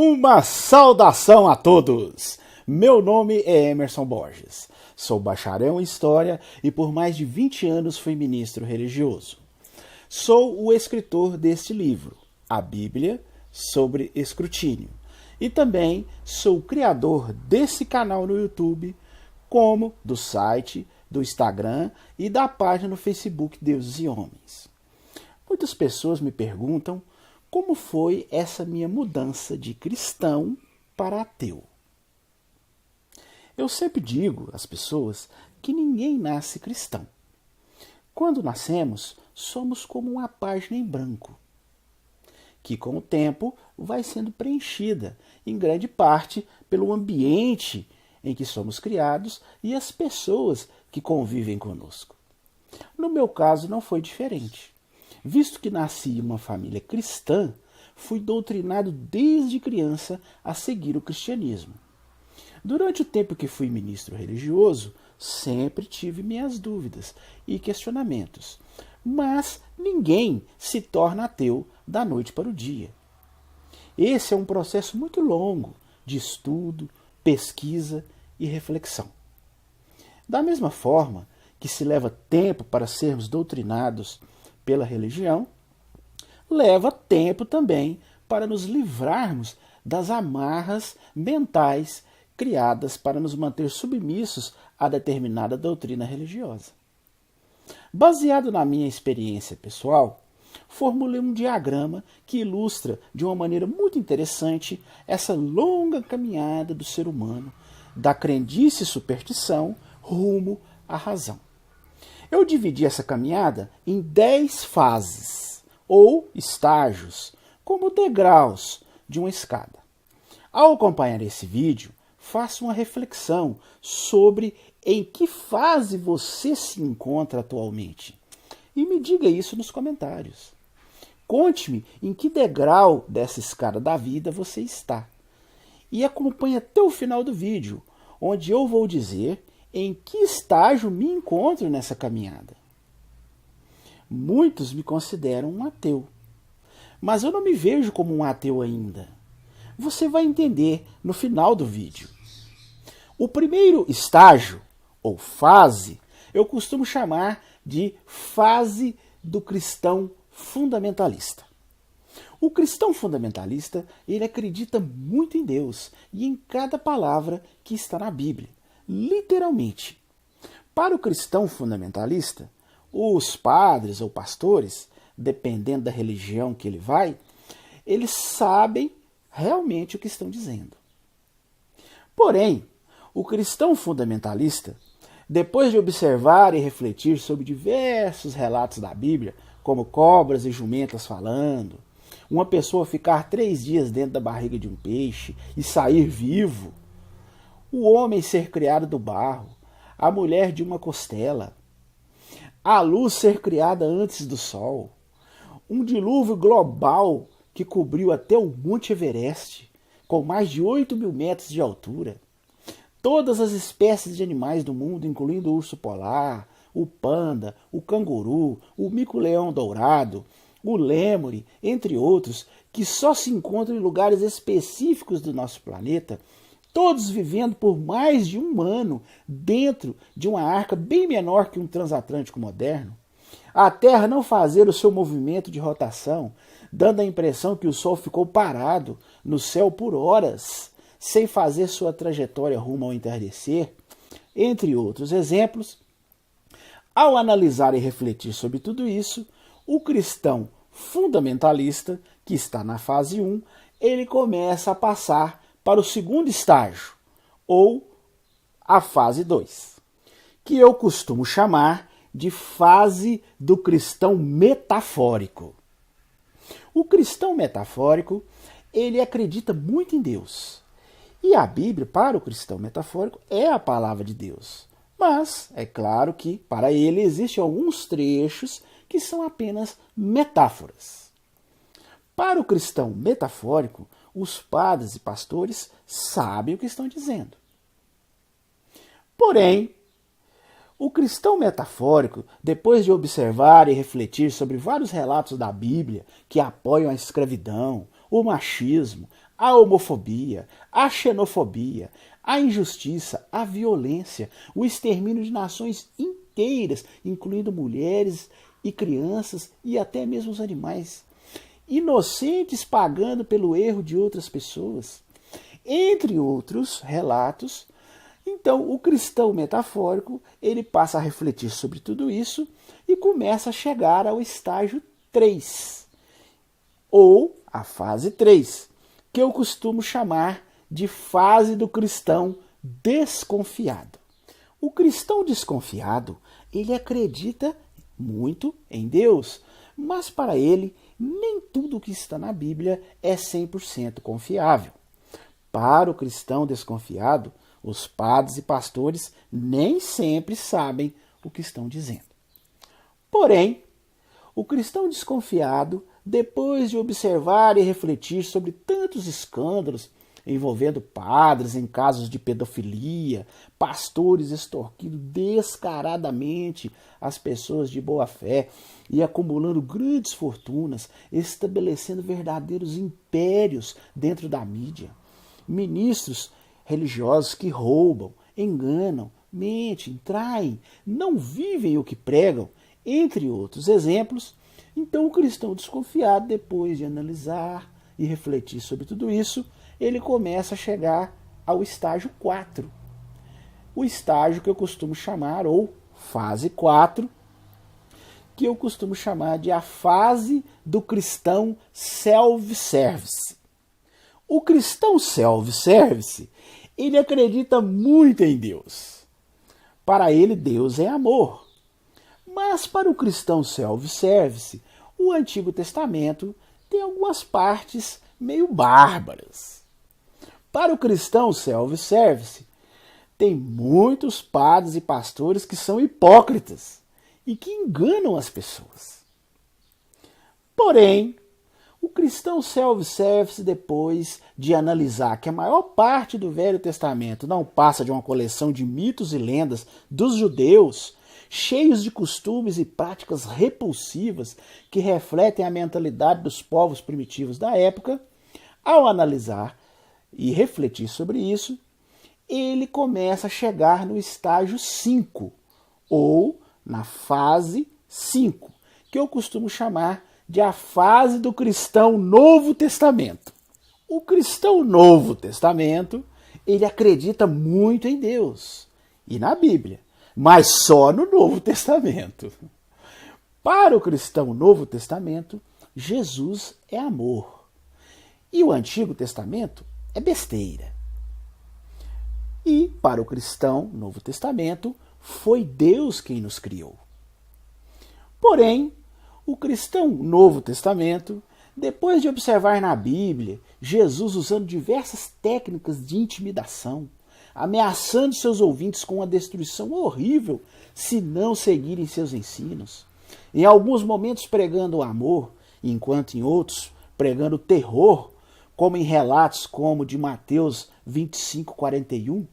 Uma saudação a todos! Meu nome é Emerson Borges. Sou bacharel em História e por mais de 20 anos fui ministro religioso. Sou o escritor deste livro, A Bíblia sobre Escrutínio. E também sou o criador desse canal no YouTube, como do site, do Instagram e da página no Facebook Deuses e Homens. Muitas pessoas me perguntam como foi essa minha mudança de cristão para ateu. Eu sempre digo às pessoas que ninguém nasce cristão. Quando nascemos, somos como uma página em branco, que com o tempo vai sendo preenchida, em grande parte, pelo ambiente em que somos criados e as pessoas que convivem conosco. No meu caso, não foi diferente. Visto que nasci em uma família cristã, fui doutrinado desde criança a seguir o cristianismo. Durante o tempo que fui ministro religioso, sempre tive minhas dúvidas e questionamentos. Mas ninguém se torna ateu da noite para o dia. Esse é um processo muito longo de estudo, pesquisa e reflexão. Da mesma forma que se leva tempo para sermos doutrinados pela religião, leva tempo também para nos livrarmos das amarras mentais criadas para nos manter submissos a determinada doutrina religiosa. Baseado na minha experiência pessoal, formulei um diagrama que ilustra de uma maneira muito interessante essa longa caminhada do ser humano, da crendice e superstição rumo à razão. Eu dividi essa caminhada em 10 fases, ou estágios, como degraus de uma escada. Ao acompanhar esse vídeo, faça uma reflexão sobre em que fase você se encontra atualmente. E me diga isso nos comentários. Conte-me em que degrau dessa escada da vida você está. E acompanhe até o final do vídeo, onde eu vou dizer em que estágio me encontro nessa caminhada. Muitos me consideram um ateu, mas eu não me vejo como um ateu ainda. Você vai entender no final do vídeo. O primeiro estágio, ou fase, eu costumo chamar de fase do cristão fundamentalista. O cristão fundamentalista, ele acredita muito em Deus e em cada palavra que está na Bíblia. Literalmente. Para o cristão fundamentalista, os padres ou pastores, dependendo da religião que ele vai, eles sabem realmente o que estão dizendo. Porém, o cristão fundamentalista, depois de observar e refletir sobre diversos relatos da Bíblia, como cobras e jumentas falando, uma pessoa ficar 3 dias dentro da barriga de um peixe e sair vivo, o homem ser criado do barro, a mulher de uma costela, a luz ser criada antes do sol, um dilúvio global que cobriu até o Monte Everest, com mais de 8.000 metros de altura, todas as espécies de animais do mundo, incluindo o urso polar, o panda, o canguru, o mico-leão dourado, o lêmure, entre outros, que só se encontram em lugares específicos do nosso planeta, todos vivendo por mais de 1 ano dentro de uma arca bem menor que um transatlântico moderno. A Terra não fazer o seu movimento de rotação, dando a impressão que o Sol ficou parado no céu por horas, sem fazer sua trajetória rumo ao entardecer, entre outros exemplos. Ao analisar e refletir sobre tudo isso, o cristão fundamentalista, que está na fase 1, ele começa a passar para o segundo estágio, ou a fase 2, que eu costumo chamar de fase do cristão metafórico. O cristão metafórico, ele acredita muito em Deus. E a Bíblia, para o cristão metafórico, é a palavra de Deus. Mas é claro que, para ele, existem alguns trechos que são apenas metáforas. Para o cristão metafórico, os padres e pastores sabem o que estão dizendo. Porém, o cristão metafórico, depois de observar e refletir sobre vários relatos da Bíblia que apoiam a escravidão, o machismo, a homofobia, a xenofobia, a injustiça, a violência, o extermínio de nações inteiras, incluindo mulheres e crianças e até mesmo os animais, inocentes pagando pelo erro de outras pessoas, entre outros relatos. Então, o cristão metafórico, ele passa a refletir sobre tudo isso e começa a chegar ao estágio 3, ou a fase 3, que eu costumo chamar de fase do cristão desconfiado. O cristão desconfiado, ele acredita muito em Deus, mas para ele, nem tudo que está na Bíblia é 100% confiável. Para o cristão desconfiado, os padres e pastores nem sempre sabem o que estão dizendo. Porém, o cristão desconfiado, depois de observar e refletir sobre tantos escândalos envolvendo padres em casos de pedofilia, pastores extorquindo descaradamente as pessoas de boa fé e acumulando grandes fortunas, estabelecendo verdadeiros impérios dentro da mídia, ministros religiosos que roubam, enganam, mentem, traem, não vivem o que pregam, entre outros exemplos. Então o cristão desconfiado, depois de analisar e refletir sobre tudo isso, ele começa a chegar ao estágio 4. O estágio que eu costumo chamar, ou fase 4, que eu costumo chamar de a fase do cristão self-service. O cristão self-service, ele acredita muito em Deus. Para ele, Deus é amor. Mas para o cristão self-service, o Antigo Testamento tem algumas partes meio bárbaras. Para o cristão self-service, tem muitos padres e pastores que são hipócritas e que enganam as pessoas. Porém, o cristão self-service, depois de analisar que a maior parte do Velho Testamento não passa de uma coleção de mitos e lendas dos judeus, cheios de costumes e práticas repulsivas que refletem a mentalidade dos povos primitivos da época, ao analisar e refletir sobre isso, ele começa a chegar no estágio 5, ou na fase 5, que eu costumo chamar de a fase do cristão Novo Testamento. O cristão Novo Testamento, ele acredita muito em Deus e na Bíblia, mas só no Novo Testamento. Para o cristão Novo Testamento, Jesus é amor. E o Antigo Testamento é besteira. E para o cristão Novo Testamento, foi Deus quem nos criou. Porém, o cristão Novo Testamento, depois de observar na Bíblia Jesus usando diversas técnicas de intimidação, ameaçando seus ouvintes com uma destruição horrível se não seguirem seus ensinos, em alguns momentos pregando o amor, enquanto em outros pregando o terror, como em relatos como o de Mateus 25:41,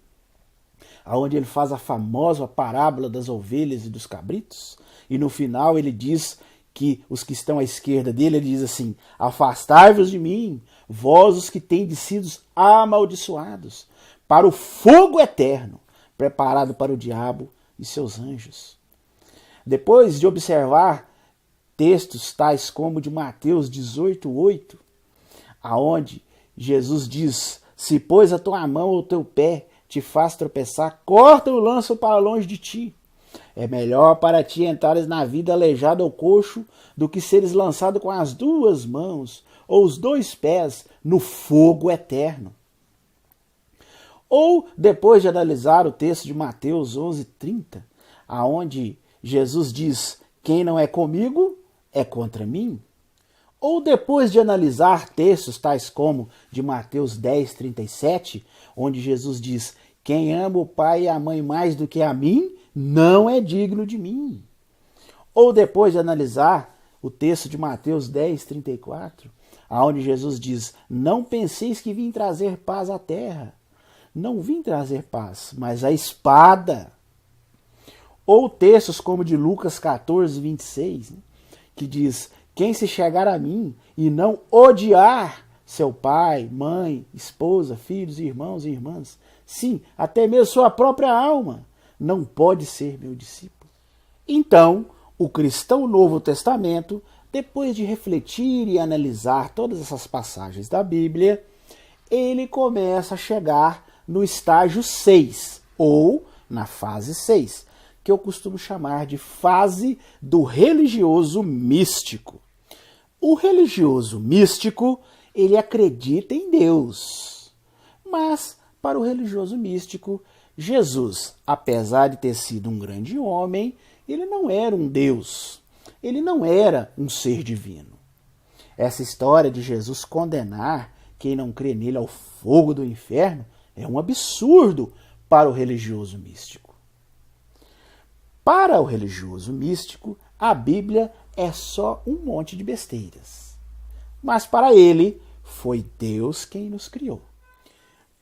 onde ele faz a famosa parábola das ovelhas e dos cabritos, e no final ele diz que os que estão à esquerda dele, ele diz assim: afastai-vos de mim, vós os que tendes sido amaldiçoados, para o fogo eterno, preparado para o diabo e seus anjos. Depois de observar textos tais como o de Mateus 18:8, aonde Jesus diz: se pois a tua mão ou o teu pé te faz tropeçar, corta-o e lança-o para longe de ti. É melhor para ti entrares na vida aleijado ou coxo do que seres lançado com as 2 mãos ou os 2 pés no fogo eterno. Ou, depois de analisar o texto de Mateus 11:30, aonde Jesus diz: quem não é comigo é contra mim. Ou depois de analisar textos tais como de Mateus 10:37, onde Jesus diz: quem ama o pai e a mãe mais do que a mim, não é digno de mim. Ou depois de analisar o texto de Mateus 10:34, onde Jesus diz: não penseis que vim trazer paz à terra. Não vim trazer paz, mas a espada. Ou textos como de Lucas 14:26, que diz: quem se chegar a mim e não odiar seu pai, mãe, esposa, filhos, irmãos e irmãs, sim, até mesmo sua própria alma, não pode ser meu discípulo. Então, o cristão Novo Testamento, depois de refletir e analisar todas essas passagens da Bíblia, ele começa a chegar no estágio 6, ou na fase 6, que eu costumo chamar de fase do religioso místico. O religioso místico, ele acredita em Deus. Mas, para o religioso místico, Jesus, apesar de ter sido um grande homem, ele não era um Deus. Ele não era um ser divino. Essa história de Jesus condenar quem não crê nele ao fogo do inferno é um absurdo para o religioso místico. Para o religioso místico, a Bíblia é só um monte de besteiras. Mas para ele, foi Deus quem nos criou.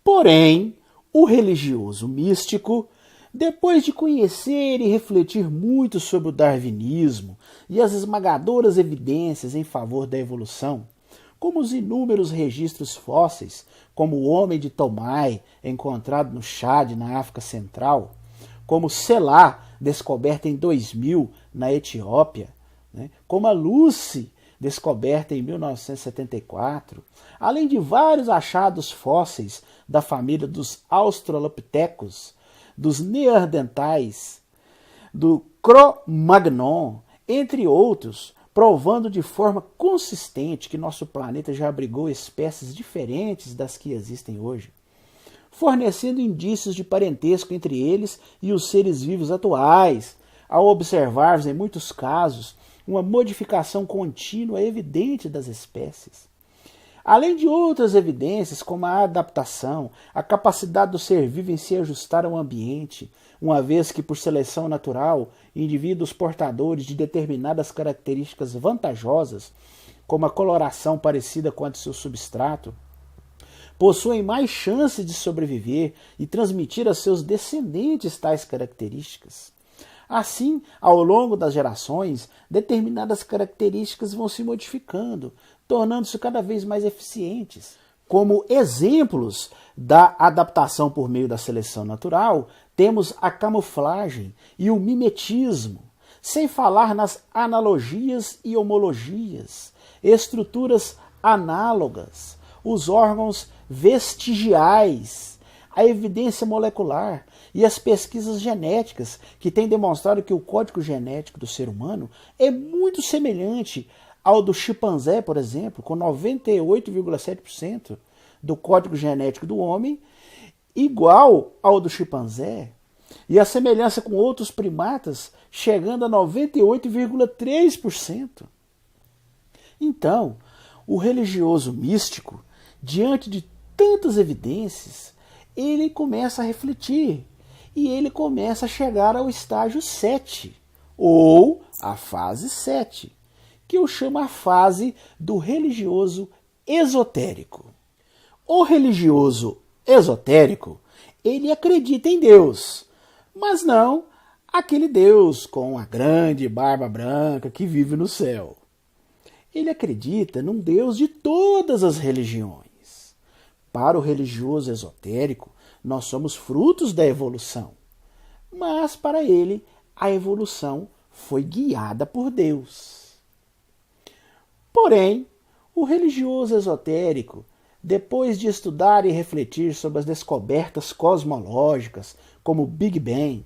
Porém, o religioso místico, depois de conhecer e refletir muito sobre o darwinismo e as esmagadoras evidências em favor da evolução, como os inúmeros registros fósseis, como o homem de Tomai, encontrado no Chad, na África Central, como Selá, descoberta em 2000 na Etiópia, como a Lucy, descoberta em 1974, além de vários achados fósseis da família dos Australopithecus, dos Neandertais, do Cro-Magnon, entre outros, provando de forma consistente que nosso planeta já abrigou espécies diferentes das que existem hoje, fornecendo indícios de parentesco entre eles e os seres vivos atuais, ao observarmos, em muitos casos, uma modificação contínua evidente das espécies. Além de outras evidências, como a adaptação, a capacidade do ser vivo em se ajustar ao ambiente, uma vez que, por seleção natural, indivíduos portadores de determinadas características vantajosas, como a coloração parecida com a de seu substrato, possuem mais chances de sobreviver e transmitir a seus descendentes tais características. Assim, ao longo das gerações, determinadas características vão se modificando, tornando-se cada vez mais eficientes. Como exemplos da adaptação por meio da seleção natural, temos a camuflagem e o mimetismo, sem falar nas analogias e homologias, estruturas análogas, os órgãos vestigiais, a evidência molecular e as pesquisas genéticas, que têm demonstrado que o código genético do ser humano é muito semelhante ao do chimpanzé, por exemplo, com 98,7% do código genético do homem, igual ao do chimpanzé, e a semelhança com outros primatas chegando a 98,3%. Então, o religioso místico, diante de tantas evidências, ele começa a refletir e ele começa a chegar ao estágio 7, ou a fase 7, que eu chamo a fase do religioso esotérico. O religioso esotérico, ele acredita em Deus, mas não aquele Deus com a grande barba branca que vive no céu. Ele acredita num Deus de todas as religiões. Para o religioso esotérico, nós somos frutos da evolução. Mas para ele, a evolução foi guiada por Deus. Porém, o religioso esotérico, depois de estudar e refletir sobre as descobertas cosmológicas, como o Big Bang,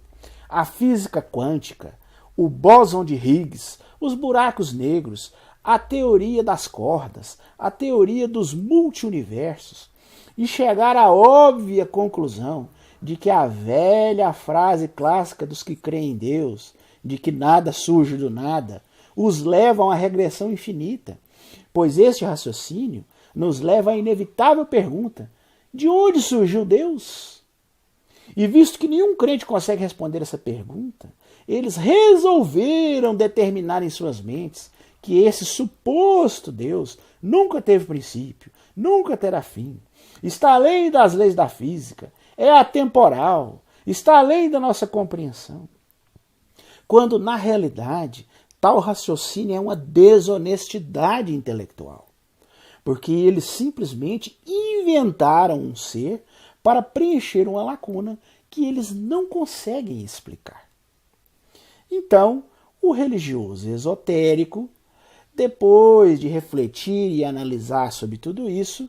a física quântica, o bóson de Higgs, os buracos negros, a teoria das cordas, a teoria dos multiuniversos, e chegar à óbvia conclusão de que a velha frase clássica dos que creem em Deus, de que nada surge do nada, os levam à regressão infinita, pois este raciocínio nos leva à inevitável pergunta: de onde surgiu Deus? E visto que nenhum crente consegue responder essa pergunta, eles resolveram determinar em suas mentes que esse suposto Deus nunca teve princípio, nunca terá fim, está além das leis da física, é atemporal, está além da nossa compreensão. Quando, na realidade, tal raciocínio é uma desonestidade intelectual. porque eles simplesmente inventaram um ser para preencher uma lacuna que eles não conseguem explicar. Então, o religioso esotérico, depois de refletir e analisar sobre tudo isso,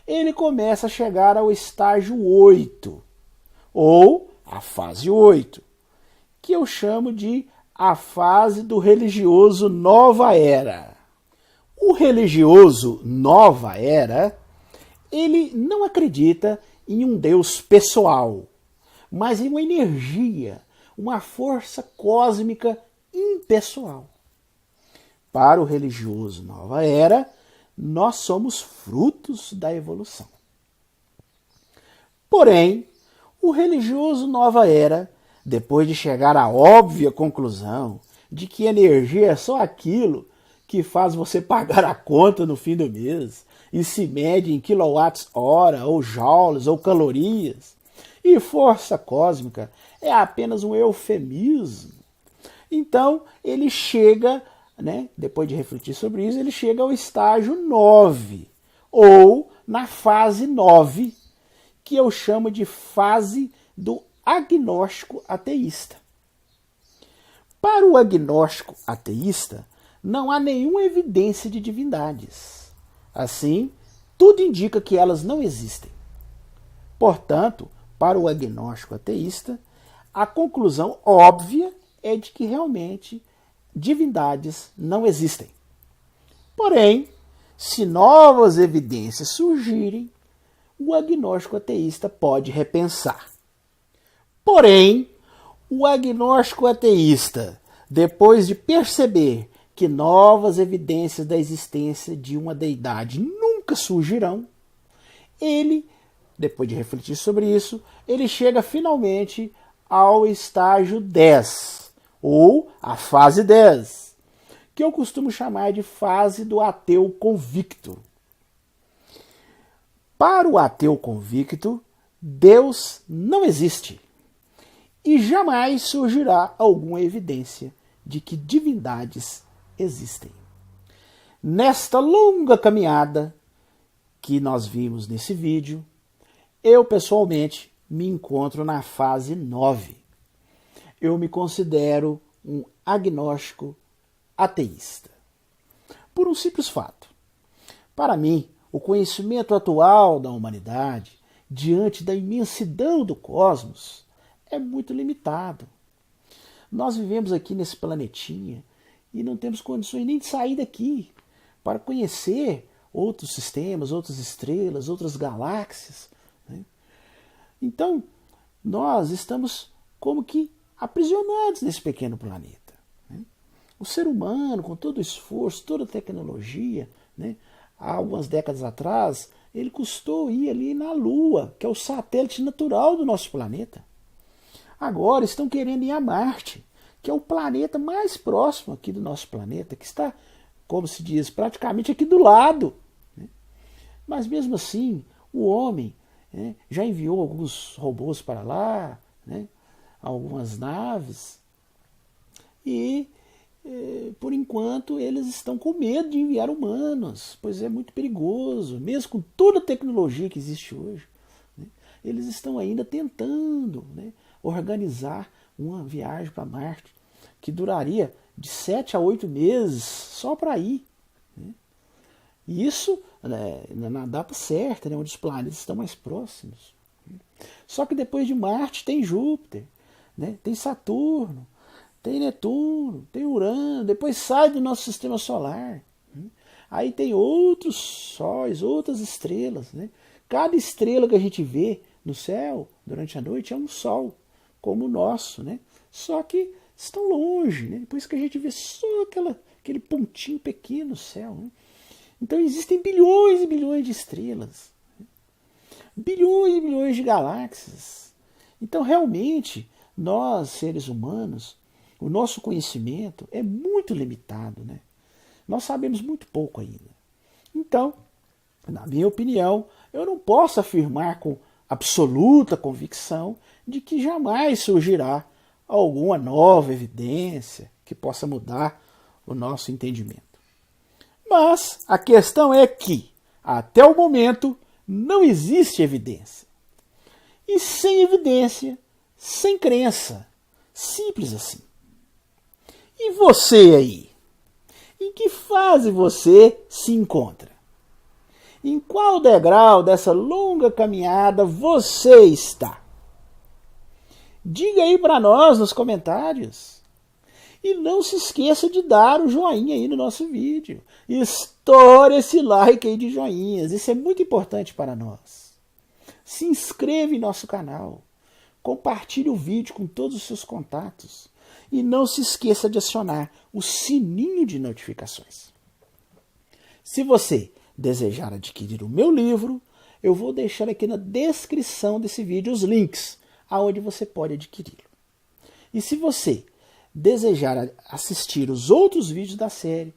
ele começa a chegar ao estágio 8, ou a fase 8, que eu chamo de a fase do religioso nova era. O religioso nova era, ele não acredita em um Deus pessoal, mas em uma energia, uma força cósmica impessoal. Para o religioso nova era, nós somos frutos da evolução. Porém, o religioso nova era, depois de chegar à óbvia conclusão de que energia é só aquilo que faz você pagar a conta no fim do mês e se mede em quilowatts-hora, ou joules, ou calorias, e força cósmica é apenas um eufemismo, então ele chega, depois de refletir sobre isso, ele chega ao estágio 9, ou na fase 9, que eu chamo de fase do agnóstico ateísta. Para o agnóstico ateísta, não há nenhuma evidência de divindades. Assim, tudo indica que elas não existem. Portanto, para o agnóstico ateísta, a conclusão óbvia é de que realmente divindades não existem. Porém, se novas evidências surgirem, o agnóstico ateísta pode repensar. Porém, o agnóstico ateísta, depois de perceber que novas evidências da existência de uma deidade nunca surgirão, ele, depois de refletir sobre isso, ele chega finalmente ao estágio 10, ou a fase 10, que eu costumo chamar de fase do ateu convicto. Para o ateu convicto, Deus não existe e jamais surgirá alguma evidência de que divindades existem. Nesta longa caminhada que nós vimos nesse vídeo, eu pessoalmente me encontro na fase 9. Eu me considero um agnóstico ateísta. Por um simples fato. Para mim, o conhecimento atual da humanidade, diante da imensidão do cosmos, é muito limitado. Nós vivemos aqui nesse planetinha e não temos condições nem de sair daqui para conhecer outros sistemas, outras estrelas, outras galáxias. Então, nós estamos como que aprisionados nesse pequeno planeta. O ser humano, com todo o esforço, toda a tecnologia, há algumas décadas atrás, ele custou ir ali na Lua, que é o satélite natural do nosso planeta. Agora estão querendo ir a Marte, que é o planeta mais próximo aqui do nosso planeta, que está, como se diz, praticamente aqui do lado. Mas mesmo assim, o homem já enviou alguns robôs para lá, algumas naves, e por enquanto eles estão com medo de enviar humanos, pois é muito perigoso, mesmo com toda a tecnologia que existe hoje. Eles estão ainda tentando organizar uma viagem para Marte, que duraria de 7 a 8 meses só para ir. E isso na data certa, onde os planetas estão mais próximos. Só que depois de Marte tem Júpiter, tem Saturno, tem Netuno, tem Urano, depois sai do nosso sistema solar. Aí tem outros sóis, outras estrelas. Cada estrela que a gente vê no céu durante a noite é um sol, como o nosso. Só que estão longe, por isso que a gente vê só aquele pontinho pequeno no céu. Então existem bilhões e bilhões de estrelas, bilhões e bilhões de galáxias. Então realmente, nós seres humanos, o nosso conhecimento é muito limitado. Nós sabemos muito pouco ainda. Então, na minha opinião, eu não posso afirmar com absoluta convicção de que jamais surgirá alguma nova evidência que possa mudar o nosso entendimento. Mas a questão é que, Até o momento, não existe evidência. E sem evidência, sem crença. Simples assim. E você aí? Em que fase você se encontra? Em qual degrau dessa longa caminhada você está? Diga aí para nós nos comentários. E não se esqueça de dar o joinha aí no nosso vídeo. Estoure esse like aí de joinhas. Isso é muito importante para nós. Se inscreva em nosso canal. Compartilhe o vídeo com todos os seus contatos. E não se esqueça de acionar o sininho de notificações. Se você desejar adquirir o meu livro, eu vou deixar aqui na descrição desse vídeo os links aonde você pode adquiri-lo. E se você desejar assistir os outros vídeos da série,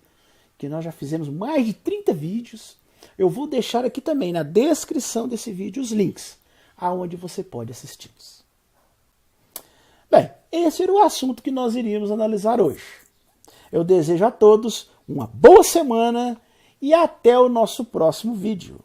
que nós já fizemos mais de 30 vídeos, eu vou deixar aqui também na descrição desse vídeo os links aonde você pode assisti-los. Bem, esse era o assunto que nós iríamos analisar hoje. Eu desejo a todos uma boa semana e até o nosso próximo vídeo.